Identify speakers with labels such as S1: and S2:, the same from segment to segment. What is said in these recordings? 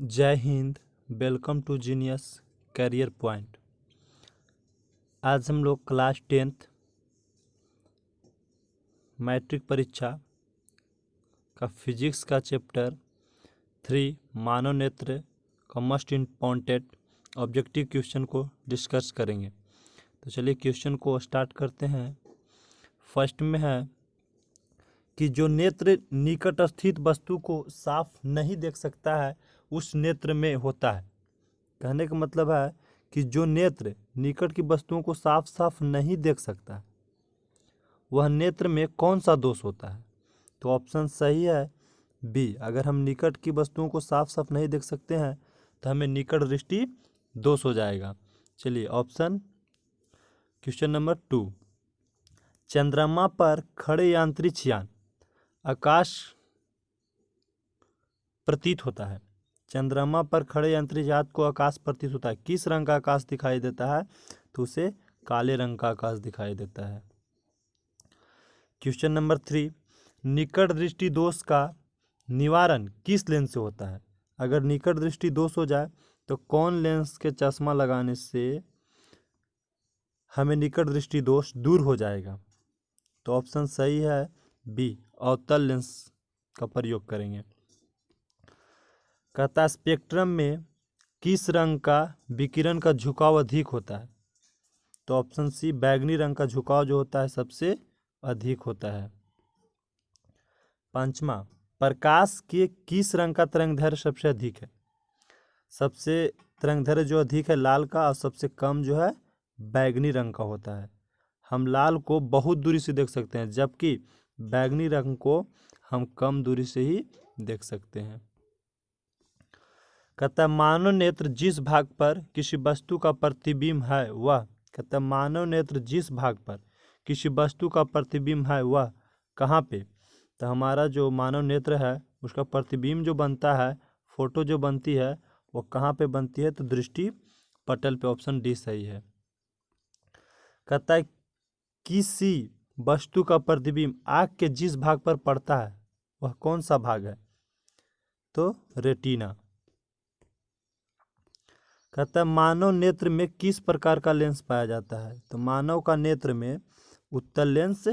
S1: जय हिंद। Welcome to Genius Career Point. आज हम लोग क्लास 10th मैट्रिक परीक्षा का फिजिक्स का चैप्टर 3 मानव नेत्र का मोस्ट इम्पॉर्टेंट ऑब्जेक्टिव क्वेश्चन को डिस्कस करेंगे। तो चलिए क्वेश्चन को स्टार्ट करते हैं। फर्स्ट में है कि जो नेत्र निकट स्थित वस्तु को साफ नहीं देख सकता है उस नेत्र में होता है। कहने का मतलब है कि जो नेत्र निकट की वस्तुओं को साफ साफ नहीं देख सकता वह नेत्र में कौन सा दोष होता है। तो ऑप्शन सही है बी। अगर हम निकट की वस्तुओं को साफ साफ नहीं देख सकते हैं तो हमें निकट दृष्टि दोष हो जाएगा। चलिए ऑप्शन क्वेश्चन नंबर 2, चंद्रमा पर खड़े अंतरिक्ष यान आकाश प्रतीत होता है। चंद्रमा पर खड़े अंतरिक्ष यान को आकाश प्रतीत होता है। किस रंग का आकाश दिखाई देता है? तो उसे काले रंग का आकाश दिखाई देता है। क्वेश्चन नंबर 3, निकट दृष्टि दोष का निवारण किस लेंस से होता है? अगर निकट दृष्टि दोष हो जाए तो कौन लेंस के चश्मा लगाने से हमें निकट दृष्टि दोष दूर हो जाएगा? तो ऑप्शन सही है बी, अवतल लेंस का प्रयोग करेंगे। कहता स्पेक्ट्रम में किस रंग का विकिरण का झुकाव अधिक होता है? तो ऑप्शन सी, बैगनी रंग का झुकाव जो होता है सबसे अधिक होता है। पांचवा, प्रकाश के किस रंग का तरंगदैर्घ्य सबसे अधिक है? सबसे तरंगदैर्घ्य जो अधिक है लाल का और सबसे कम जो है बैगनी रंग का होता है। हम लाल को बहुत दूरी से देख सकते हैं जबकि बैगनी रंग को हम कम दूरी से ही देख सकते हैं। कहता मानव नेत्र जिस भाग पर किसी वस्तु का प्रतिबिंब है वह कहता मानव नेत्र जिस भाग पर किसी वस्तु का प्रतिबिंब है वह कहाँ पे? तो हमारा जो मानव नेत्र है उसका प्रतिबिंब जो बनता है, फोटो जो बनती है वो कहाँ पे बनती है? तो दृष्टि पटल पे। ऑप्शन डी सही है। कहता है किसी वस्तु का प्रतिबिंब आँख के जिस भाग पर पड़ता है वह कौन सा भाग है? तो रेटिना। कहता है मानव नेत्र में किस प्रकार का लेंस पाया जाता है? तो मानव का नेत्र में उत्तल लेंस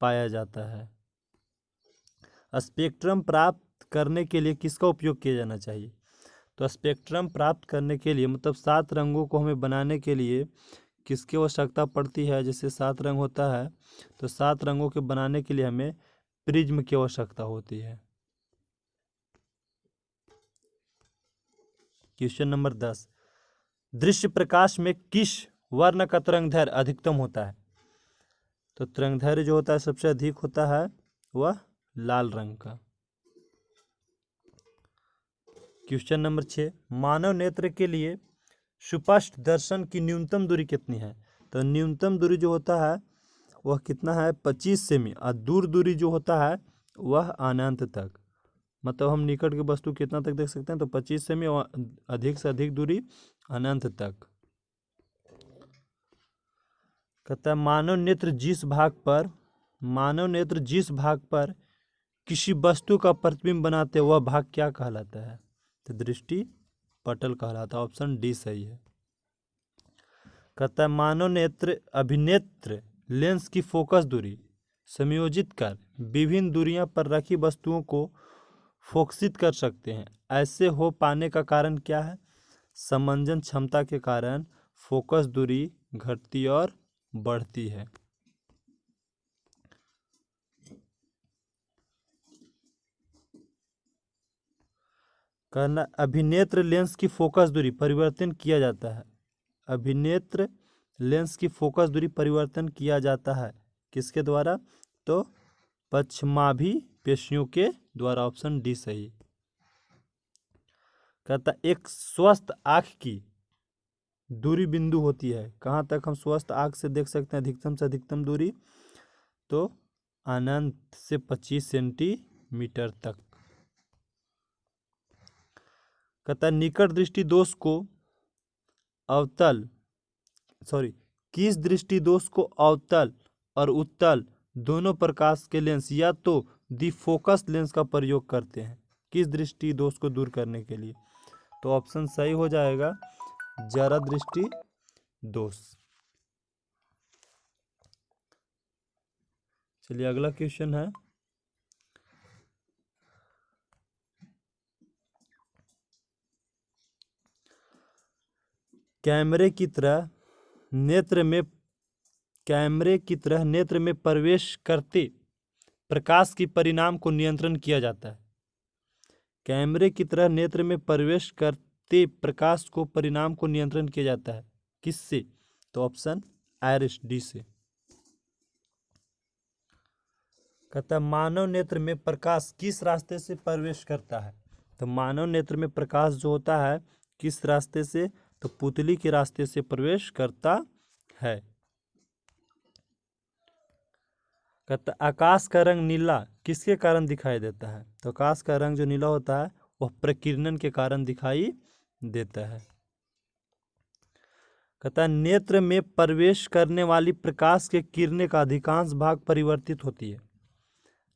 S1: पाया जाता है। स्पेक्ट्रम प्राप्त करने के लिए किसका उपयोग किया जाना चाहिए? तो स्पेक्ट्रम प्राप्त करने के लिए मतलब 7 रंगों को हमें बनाने के लिए किसकी आवश्यकता पड़ती है? जैसे 7 रंग होता है तो 7 रंगों के बनाने के लिए हमें प्रिज्म की आवश्यकता होती है। क्वेश्चन नंबर 10, दृश्य प्रकाश में किस वर्ण का तरंगदैर्घ्य अधिकतम होता है? तो तरंगदैर्घ्य जो होता है सबसे अधिक होता है वह लाल रंग का। क्वेश्चन नंबर 6, मानव नेत्र के लिए सुस्पष्ट दर्शन की न्यूनतम दूरी कितनी है? तो न्यूनतम दूरी जो होता है वह कितना है? 25 सेमी। और दूर दूरी जो होता है वह अनंत तक। मतलब हम निकट की वस्तु कितना तक देख सकते हैं? तो 25 सेमी और अधिक से अधिक दूरी अनंत तक। कहता है मानव नेत्र जिस भाग पर किसी वस्तु का प्रतिबिंब बनाते वह भाग क्या कहलाता है? तो दृष्टि पटल कहलाता है। ऑप्शन डी सही है। कहता है मानव नेत्र अभिनेत्र लेंस की फोकस दूरी समायोजित कर विभिन्न दूरियों पर रखी वस्तुओं को फोकसित कर सकते हैं। ऐसे हो पाने का कारण क्या है? समंजन क्षमता के कारण फोकस दूरी घटती और बढ़ती है। कहना अभिनेत्र लेंस की फोकस दूरी परिवर्तन किया जाता है। अभिनेत्र लेंस की फोकस दूरी परिवर्तन किया जाता है किसके द्वारा? तो पश्चिमाभि पेशियों के द्वारा। ऑप्शन डी सही। कहता एक स्वस्थ आँख की दूरी बिंदु होती है। कहाँ तक हम स्वस्थ आँख से देख सकते हैं अधिकतम से अधिकतम दूरी? तो अनंत से 25 सेंटीमीटर तक। कहता निकट दृष्टि दोष को किस दृष्टि दोष को अवतल और उत्तल दोनों प्रकाश के लेंस या तो दी फोकस लेंस का प्रयोग करते हैं किस दृष्टि दोष को दूर करने के लिए? तो ऑप्शन सही हो जाएगा जरा दृष्टि दोष। चलिए अगला क्वेश्चन है, कैमरे की तरह नेत्र में प्रवेश करते प्रकाश की परिणाम को नियंत्रण किया जाता है। कैमरे की तरह नेत्र में प्रवेश करते प्रकाश को परिणाम को नियंत्रण किया जाता है किससे? तो ऑप्शन आयरिस डी से। कहता है मानव नेत्र में प्रकाश किस रास्ते से प्रवेश करता है? तो मानव नेत्र में प्रकाश जो होता है किस रास्ते से? तो पुतली के रास्ते से प्रवेश करता है। कहता आकाश का रंग नीला किसके कारण दिखाई देता है? तो आकाश का रंग जो नीला होता है वह प्रकीर्णन के कारण दिखाई देता है। कहता है नेत्र में प्रवेश करने वाली प्रकाश के किरणें का अधिकांश भाग परिवर्तित होती है।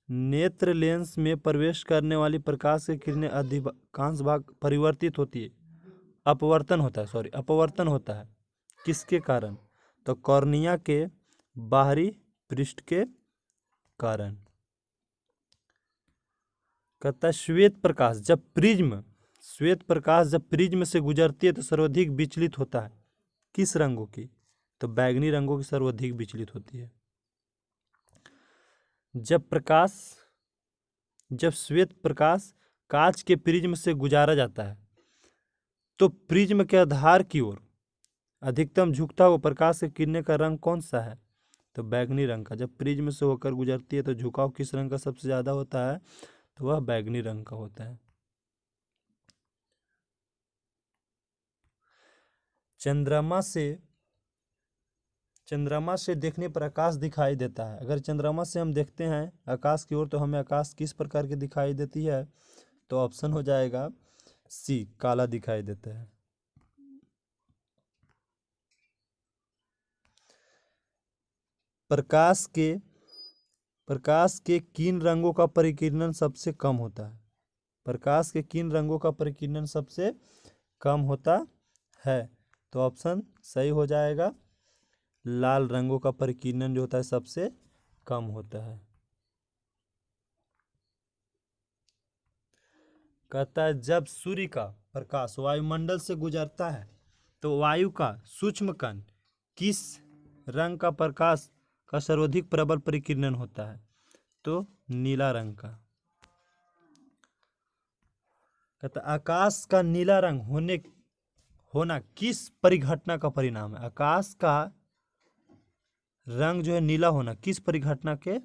S1: नेत्र लेंस में प्रवेश करने वाली प्रकाश की किरणें अधिकांश भाग परिवर्तित होती है, अपवर्तन होता है किसके कारण? तो कॉर्निया के बाहरी पृष्ठ के कारण। कहता है श्वेत प्रकाश जब प्रिज्म से गुजरती है तो सर्वाधिक विचलित होता है किस रंगों की? तो बैगनी रंगों की सर्वाधिक विचलित होती है। जब श्वेत प्रकाश कांच के प्रिज्म से गुजारा जाता है तो प्रिज्म के आधार की ओर अधिकतम झुकता हुआ प्रकाश के किरणें का रंग कौन सा है? तो बैगनी रंग का। जब प्रिज्म से होकर गुजरती है तो झुकाव किस रंग का सबसे ज्यादा होता है? तो वह बैगनी रंग का होता है। चंद्रमा से देखने पर आकाश दिखाई देता है। अगर चंद्रमा से हम देखते हैं आकाश की ओर तो हमें आकाश किस प्रकार की दिखाई देती है? तो ऑप्शन हो जाएगा सी, काला दिखाई देता है। प्रकाश के किन रंगों का परिकीर्णन सबसे कम होता है? प्रकाश के किन रंगों का परिकीर्णन सबसे कम होता है? तो ऑप्शन सही हो जाएगा लाल रंगों का परिकीर्णन जो होता है सबसे कम होता है। कहता है जब सूर्य का प्रकाश वायुमंडल से गुजरता है तो वायु का सूक्ष्म कण किस रंग का प्रकाश का सर्वाधिक प्रबल परिकीर्णन होता है? तो नीला रंग का। कहता आकाश का नीला रंग होना किस परिघटना का परिणाम है? आकाश का रंग जो है नीला होना किस परिघटना के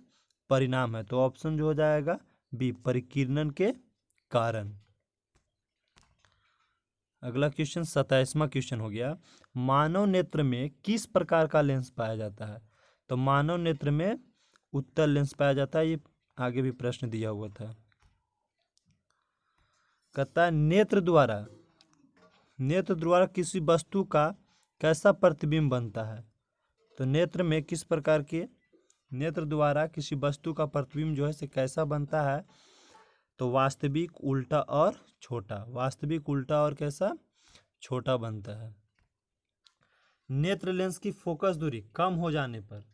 S1: परिणाम है? तो ऑप्शन जो हो जाएगा बी, परिकीर्णन के कारण। अगला क्वेश्चन 27वां क्वेश्चन हो गया, मानव नेत्र में किस प्रकार का लेंस पाया जाता है? तो मानव नेत्र में उत्तल लेंस पाया जाता है। ये आगे भी प्रश्न दिया हुआ था। कहता है नेत्र द्वारा किसी वस्तु का कैसा प्रतिबिंब बनता है? तो नेत्र द्वारा किसी वस्तु का प्रतिबिंब जो है से कैसा बनता है? तो वास्तविक, उल्टा और छोटा। वास्तविक, उल्टा और कैसा? छोटा बनता है। नेत्र लेंस की फोकस दूरी कम हो जाने पर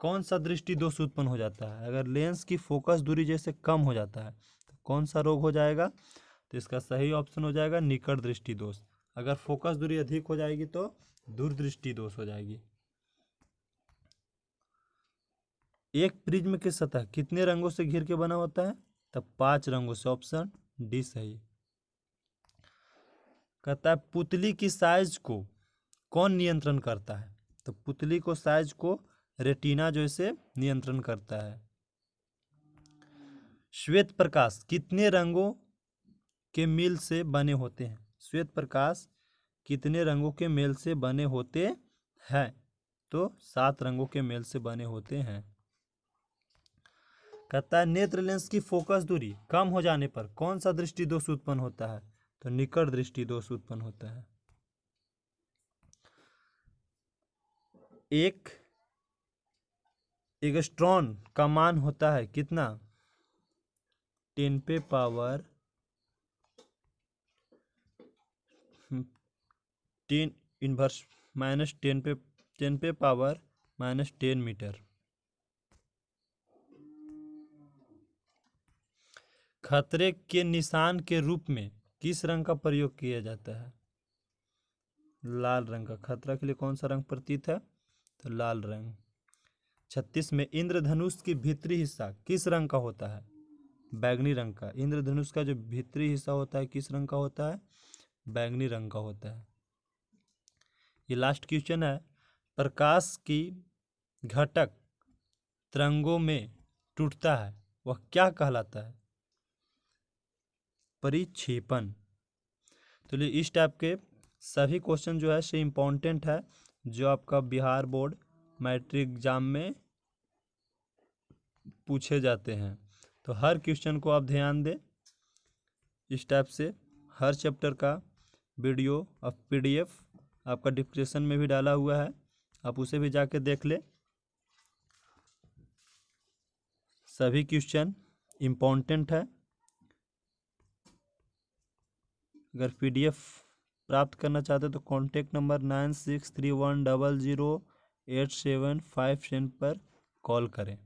S1: कौन सा दृष्टि दोष उत्पन्न हो जाता है? अगर लेंस की फोकस दूरी जैसे कम हो जाता है तो कौन सा रोग हो जाएगा? तो इसका सही ऑप्शन हो जाएगा निकट दृष्टि दोष। अगर फोकस दूरी अधिक हो जाएगी तो दूरदृष्टि दोष हो जाएगी। एक प्रिज्म की सतह कितने रंगों से घिर के बना होता है? तब 5 रंगों से। ऑप्शन डी सही। कहता है पुतली की साइज को कौन नियंत्रण करता है? तो पुतली को साइज को रेटिना जो इसे नियंत्रण करता है। श्वेत प्रकाश कितने रंगों के मेल से बने होते हैं? श्वेत प्रकाश कितने रंगों के मेल से बने होते हैं? तो 7 रंगों के मेल से बने होते हैं। कहता है नेत्र लेंस की फोकस दूरी कम हो जाने पर कौन सा दृष्टि दोष उत्पन्न होता है? तो निकट दृष्टि दोष उत्पन्न होता है। एक एंगस्ट्रॉन का मान होता है कितना? 10 पे पावर 10 इन्वर्स -10 पे पावर -10 मीटर। खतरे के निशान के रूप में किस रंग का प्रयोग किया जाता है? लाल रंग का। खतरा के लिए कौन सा रंग प्रतीत है? तो लाल रंग। 36 में इंद्रधनुष की भीतरी हिस्सा किस रंग का होता है? बैंगनी रंग का। इंद्रधनुष का जो भीतरी हिस्सा होता है किस रंग का होता है? बैंगनी रंग का होता है। ये लास्ट क्वेश्चन है। प्रकाश की घटक तरंगों में टूटता है, वह क्या कहलाता है? परिक्षेपण। तो इस टाइप के सभी क्वेश्चन जो है से इम्पोर्टेंट है, जो आपका बिहार बोर्ड मैट्रिक एग्जाम में पूछे जाते हैं। तो हर क्वेश्चन को आप ध्यान दें। इस टाइप से हर चैप्टर का वीडियो और PDF आपका डिस्क्रिप्शन में भी डाला हुआ है, आप उसे भी जाके देख ले। सभी क्वेश्चन इम्पोर्टेंट है। अगर PDF प्राप्त करना चाहते तो कॉन्टैक्ट नंबर 9631008757 पर कॉल करें।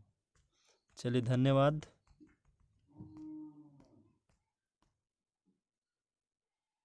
S1: चलिए, धन्यवाद।